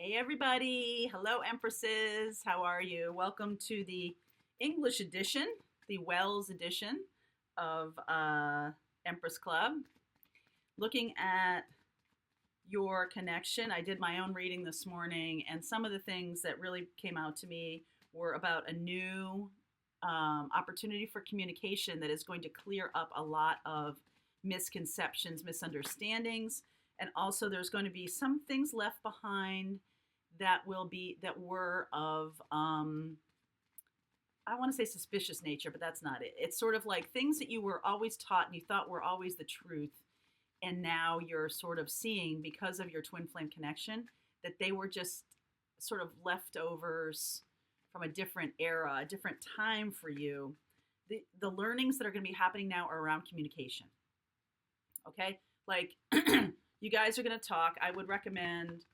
Hey everybody, hello Empresses, how are you? Welcome to the English edition, the Wells edition of Empress Club. Looking at your connection, I did my own reading this morning, and some of the things that really came out to me were about a new opportunity for communication that is going to clear up a lot of misconceptions, misunderstandings, and also there's going to be some things left behind that were of I want to say suspicious nature, but that's not it. It's sort of like things that you were always taught and you thought were always the truth, and now you're sort of seeing, because of your twin flame connection, that they were just sort of leftovers from a different era, a different time for you. The learnings that are going to be happening now are around communication. Okay, like you guys are going to talk. I would recommend,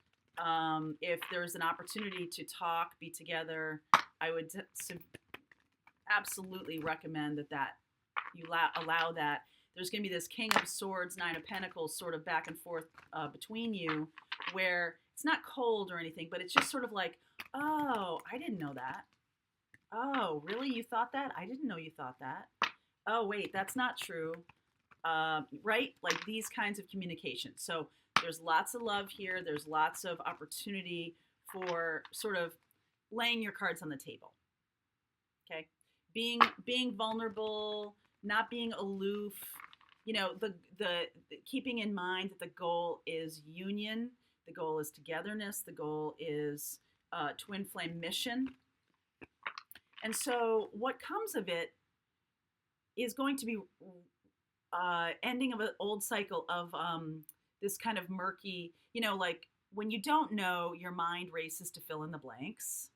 if there's an opportunity to talk, be together, I would absolutely recommend that you allow that. There's going to be this King of Swords, Nine of Pentacles sort of back and forth between you, where it's not cold or anything, but it's just sort of like, oh, I didn't know that. Oh, really? You thought that? I didn't know you thought that. Oh, wait, that's not true. Right? Like these kinds of communication. So there's lots of love here. There's lots of opportunity for sort of laying your cards on the table. Okay? Being vulnerable, not being aloof, the keeping in mind that the goal is union, the goal is togetherness, the goal is twin flame mission. And so what comes of it is going to be ending of an old cycle of this kind of murky, like when you don't know, your mind races to fill in the blanks.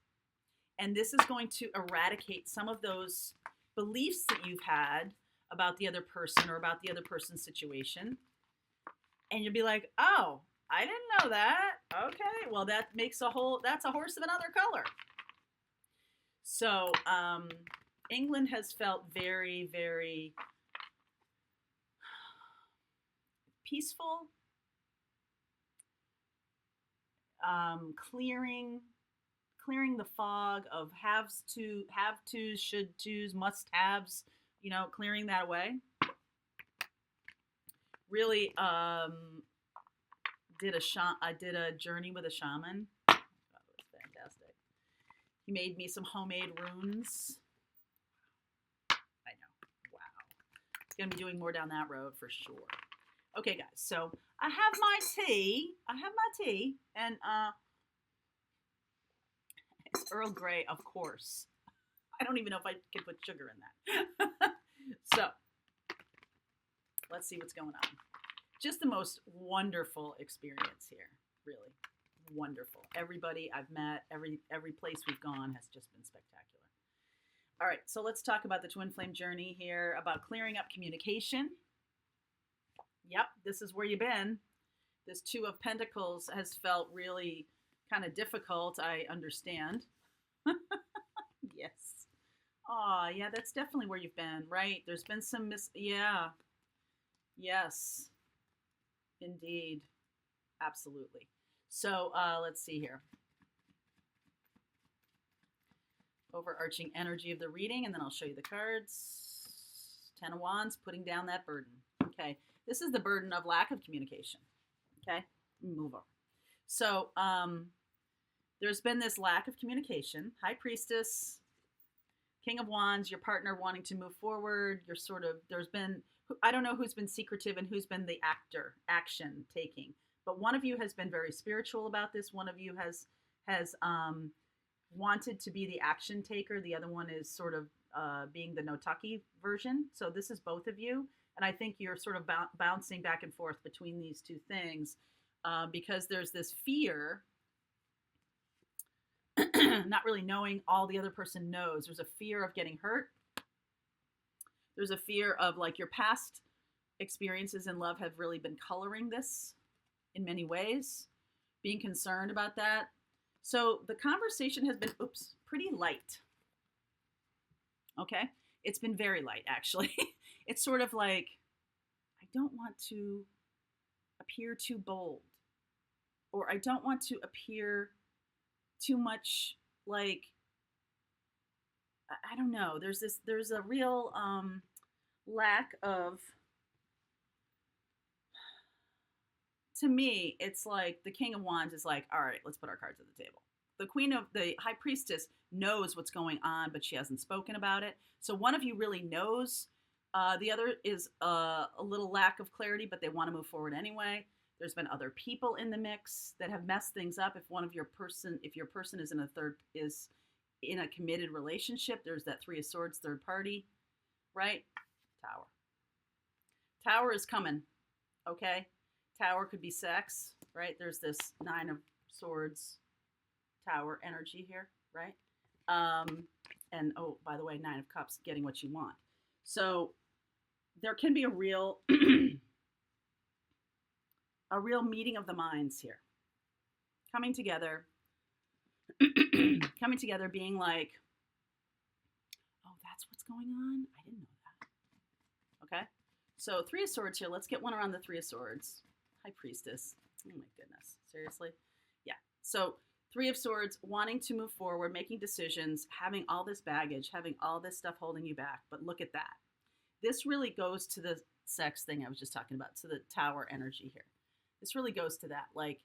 And this is going to eradicate some of those beliefs that you've had about the other person or about the other person's situation. And you'll be like, oh, I didn't know that. Okay, well, that's a horse of another color. So England has felt very, very peaceful, clearing the fog of have tos, should tos, must haves, clearing that away. Really I did a journey with a shaman. That was fantastic. He made me some homemade runes. I know. Wow. It's going to be doing more down that road for sure. Okay, guys, so I have my tea, and it's Earl Grey, of course. I don't even know if I can put sugar in that. So, let's see what's going on. Just the most wonderful experience here, really. Wonderful. Everybody I've met, every place we've gone has just been spectacular. All right, so let's talk about the twin flame journey here, about clearing up communication. Yep, this is where you've been. This Two of Pentacles has felt really kind of difficult, I understand. Yes. Aw, yeah, that's definitely where you've been, right? There's been some yeah. Yes. Indeed. Absolutely. So, let's see here. Overarching energy of the reading, and then I'll show you the cards. Ten of Wands, putting down that burden. Okay. This is the burden of lack of communication. Okay, move over. So there's been this lack of communication. High Priestess, King of Wands, your partner wanting to move forward. There's been, I don't know who's been secretive and who's been the action taking. But one of you has been very spiritual about this. One of you has wanted to be the action taker. The other one is sort of being the Notaki version. So this is both of you. And I think you're sort of bouncing back and forth between these two things because there's this fear, not really knowing all the other person knows. There's a fear of getting hurt. There's a fear of, like, your past experiences in love have really been coloring this in many ways, being concerned about that. So the conversation has been, pretty light. Okay? It's been very light, actually. It's sort of like, I don't want to appear too bold, or I don't want to appear too much, like, I don't know. There's a real lack of, to me, it's like the King of Wands is like, all right, let's put our cards at the table. The High Priestess knows what's going on, but she hasn't spoken about it. So one of you really knows. The other is a little lack of clarity, but they want to move forward anyway. There's been other people in the mix that have messed things up. If your person is in a committed relationship, there's that Three of Swords, third party, right? Tower. Tower is coming, okay? Tower could be sex, right? There's this Nine of Swords Tower energy here, right? And oh, by the way, Nine of Cups, getting what you want. So there can be a real meeting of the minds here. Coming together, being like, oh, that's what's going on? I didn't know that. Okay? So Three of Swords here. Let's get one around the Three of Swords. High Priestess. Oh my goodness. Seriously? Yeah. So Three of Swords, wanting to move forward, making decisions, having all this baggage, having all this stuff holding you back. But look at that. This really goes to the sex thing I was just talking about, to the Tower energy here. This really goes to that. Like,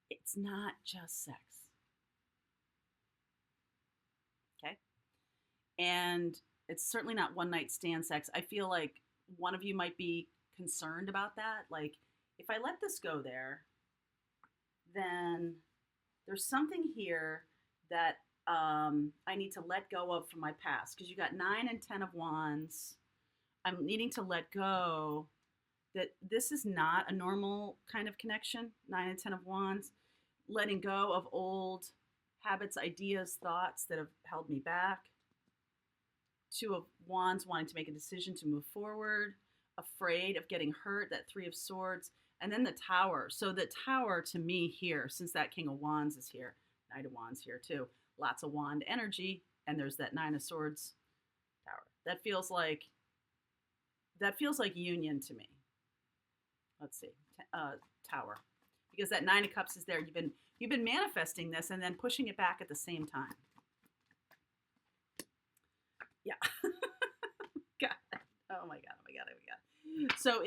it's not just sex. Okay? And it's certainly not one night stand sex. I feel like one of you might be concerned about that. Like, if I let this go there, then there's something here that I need to let go of from my past. Because you got 9 and 10 of Wands. I'm needing to let go that this is not a normal kind of connection. 9 and 10 of Wands. Letting go of old habits, ideas, thoughts that have held me back. 2 of Wands, wanting to make a decision to move forward. Afraid of getting hurt, that Three of Swords. And then the Tower. So the Tower to me here, since that King of Wands is here, Knight of Wands here too, lots of wand energy, and there's that Nine of Swords Tower. That feels like union to me. Let's see, Tower, because that Nine of Cups is there. You've been manifesting this and then pushing it back at the same time. Yeah. God. Oh my God. Oh my God. Oh my God. So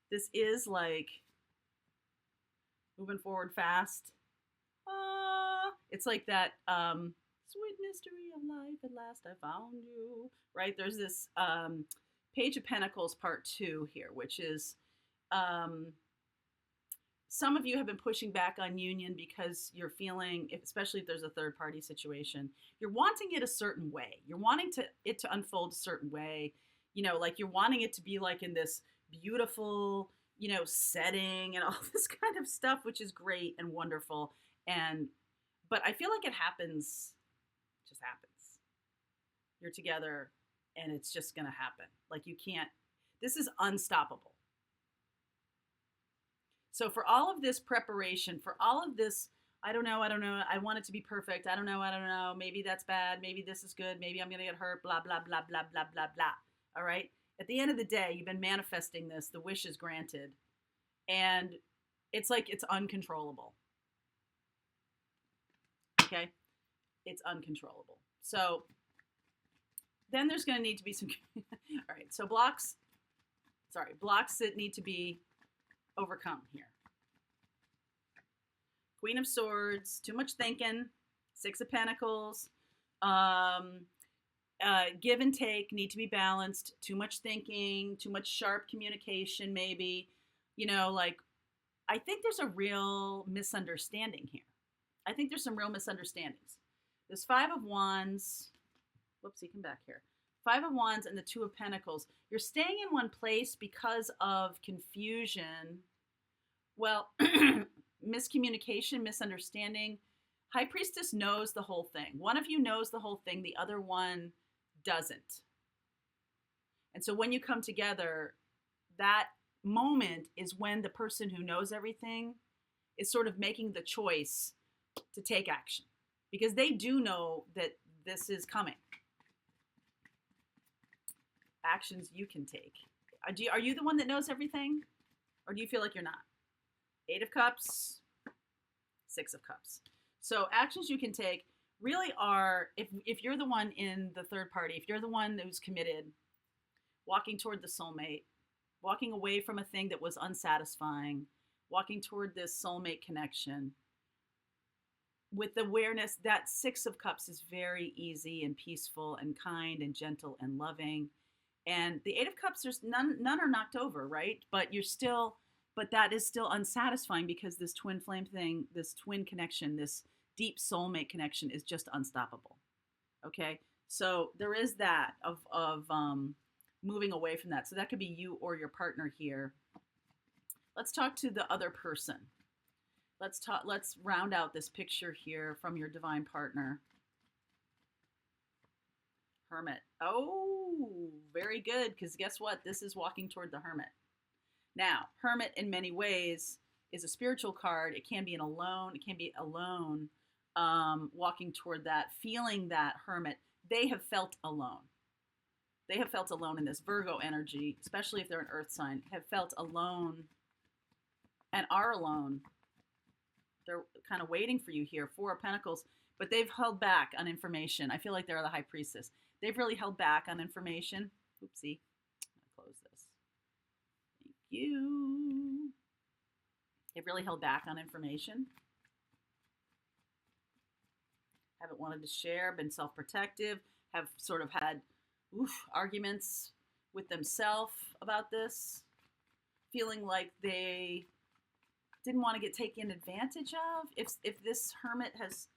this is like moving forward fast. It's like that sweet mystery of life, at last I found you, right? There's this Page of Pentacles part 2 here, which is some of you have been pushing back on union because you're feeling, especially if there's a third party situation, you're wanting it a certain way. You're wanting it to unfold a certain way. You know, like you're wanting it to be like in this beautiful, you know, setting and all this kind of stuff, which is great and wonderful. But I feel like it just happens. You're together and it's just going to happen. Like this is unstoppable. So for all of this preparation, for all of this, I don't know, I want it to be perfect. I don't know, maybe that's bad, maybe this is good, maybe I'm going to get hurt, blah, blah, blah, blah, blah, blah, blah. All right? At the end of the day, you've been manifesting this, the wish is granted, and it's like it's uncontrollable. Okay? It's uncontrollable. So then there's going to need to be some, all right, so blocks that need to be overcome here. Queen of Swords, too much thinking, 6 of Pentacles, give and take need to be balanced, too much thinking, too much sharp communication maybe, you know, like I think there's a real misunderstanding here. I think there's some real misunderstandings. There's 5 of Wands, whoopsie, come back here. 5 of Wands and the 2 of Pentacles. You're staying in one place because of confusion. Well, miscommunication, misunderstanding. High Priestess knows the whole thing. One of you knows the whole thing. The other one doesn't. And so when you come together, that moment is when the person who knows everything is sort of making the choice to take action. Because they do know that this is coming. Actions you can take. Are you the one that knows everything? Or do you feel like you're not? 8 of Cups, Six of Cups. So actions you can take really are, if you're the one in the third party, if you're the one who's committed, walking toward the soulmate, walking away from a thing that was unsatisfying, walking toward this soulmate connection, with the awareness that Six of Cups is very easy and peaceful and kind and gentle and loving. And the Eight of Cups, there's none are knocked over, right? But that is still unsatisfying because this twin flame thing, this twin connection, this deep soulmate connection is just unstoppable. Okay? So there is that of moving away from that. So that could be you or your partner here. Let's talk to the other person. Let's round out this picture here from your divine partner. Hermit. Oh, very good, because guess what? This is walking toward the Hermit. Now, Hermit in many ways is a spiritual card. It can be alone, walking toward that, feeling that Hermit. They have felt alone. They have felt alone in this Virgo energy, especially if they're an earth sign, have felt alone and are alone. They're kind of waiting for you here, Four of Pentacles, but they've held back on information. I feel like they're the High Priestess. They've really held back on information. Oopsie. I'm going to close this. Thank you. They've really held back on information. Haven't wanted to share, been self-protective, have sort of had arguments with themselves about this, feeling like they didn't want to get taken advantage of. If this Hermit has,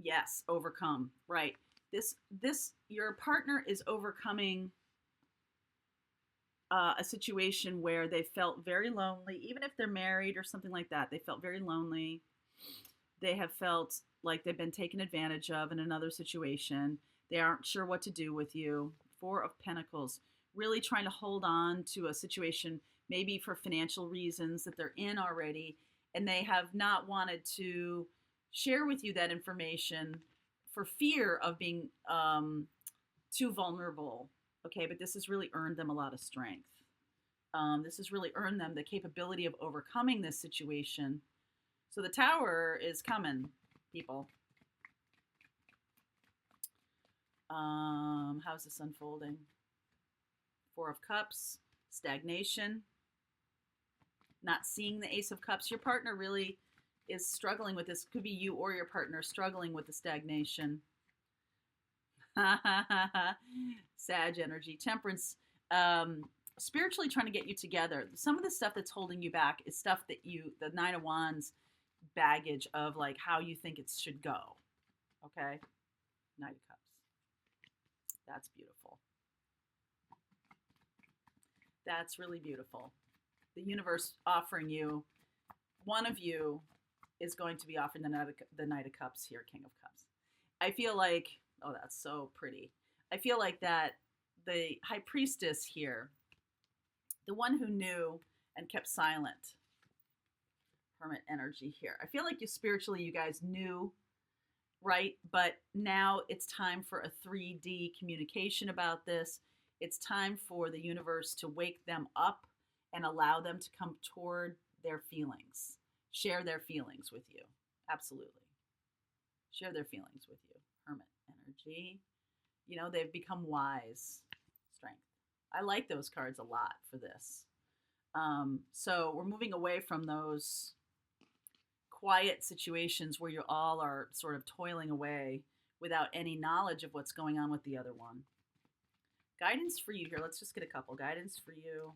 yes, overcome, right? This your partner is overcoming a situation where they felt very lonely, even if they're married or something like that. They felt very lonely. They have felt like they've been taken advantage of in another situation. They aren't sure what to do with you. Four of Pentacles, really trying to hold on to a situation, maybe for financial reasons that they're in already, and they have not wanted to share with you that information for fear of being too vulnerable. Okay, but this has really earned them a lot of strength. This has really earned them the capability of overcoming this situation. So the Tower is coming, people. How's this unfolding? Four of Cups, stagnation, not seeing the Ace of Cups. Your partner really is struggling with this. Could be you or your partner struggling with the stagnation. Sag energy, Temperance, spiritually trying to get you together. Some of the stuff that's holding you back is stuff that the Nine of Wands baggage of like how you think it should go. Okay? Knight of Cups. That's beautiful. That's really beautiful. The universe offering you, one of you is going to be offering the Knight of Cups here, King of Cups. I feel like, oh, that's so pretty. I feel like that the High Priestess here, the one who knew and kept silent, Hermit energy here. I feel like you guys knew, right? But now it's time for a 3D communication about this. It's time for the universe to wake them up and allow them to come toward their feelings. Share their feelings with you. Absolutely. Share their feelings with you. Hermit energy. You know, they've become wise. Strength. I like those cards a lot for this. So we're moving away from those quiet situations where you all are sort of toiling away without any knowledge of what's going on with the other one. Guidance for you here. Let's just get a couple. Guidance for you.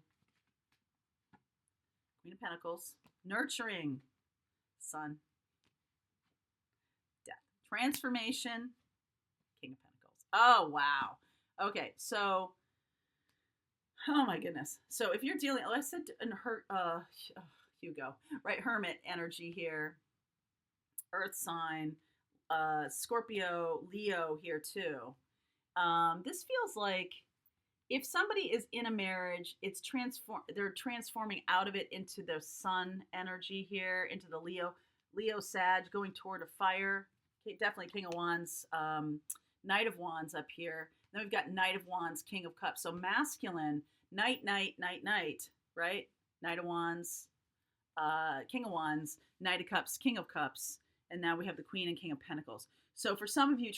Queen of Pentacles. Nurturing. Sun. Death. Transformation. King of Pentacles. Oh, wow. Okay, so, oh my goodness. So if you're dealing, I said Hugo, right? Hermit energy here. Earth sign. Scorpio, Leo here too. This feels like if somebody is in a marriage, they're transforming out of it into the Sun energy here, into the Leo Sag, going toward a fire. Okay, definitely King of Wands, Knight of Wands up here. Then we've got Knight of Wands, King of Cups. So masculine, Knight, right? Knight of Wands, King of Wands, Knight of Cups, King of Cups. And now we have the Queen and King of Pentacles. So for some of you,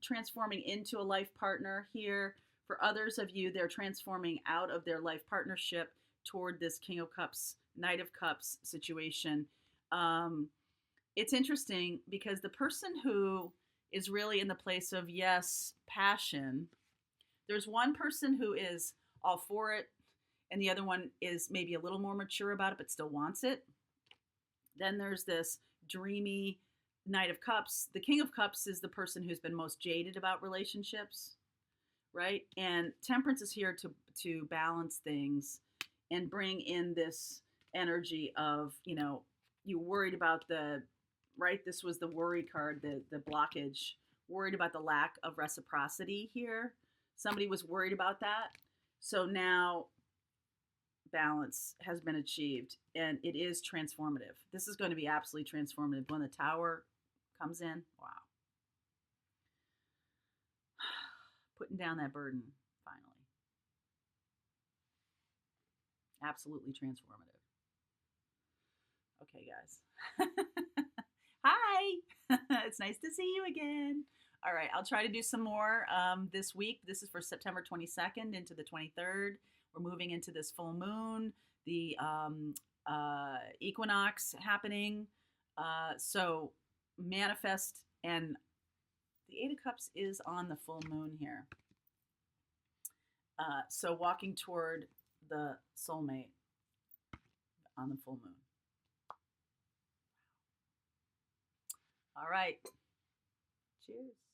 transforming into a life partner here. For others of you, they're transforming out of their life partnership toward this King of Cups, Knight of Cups situation. It's interesting because the person who is really in the place of, yes, passion, there's one person who is all for it, and the other one is maybe a little more mature about it, but still wants it. Then there's this dreamy Knight of Cups. The King of Cups is the person who's been most jaded about relationships, right? And Temperance is here to balance things and bring in this energy of, you worried about the, right? This was the worry card, the blockage, worried about the lack of reciprocity here. Somebody was worried about that. So now balance has been achieved, and it is transformative. This is going to be absolutely transformative when the Tower comes in. Wow. Putting down that burden, finally. Absolutely transformative. Okay, guys. Hi. It's nice to see you again. All right, I'll try to do some more this week. This is for September 22nd into the 23rd. We're moving into this full moon, the equinox happening. So manifest, and the Eight of Cups is on the full moon here. So walking toward the soulmate on the full moon. All right. Cheers.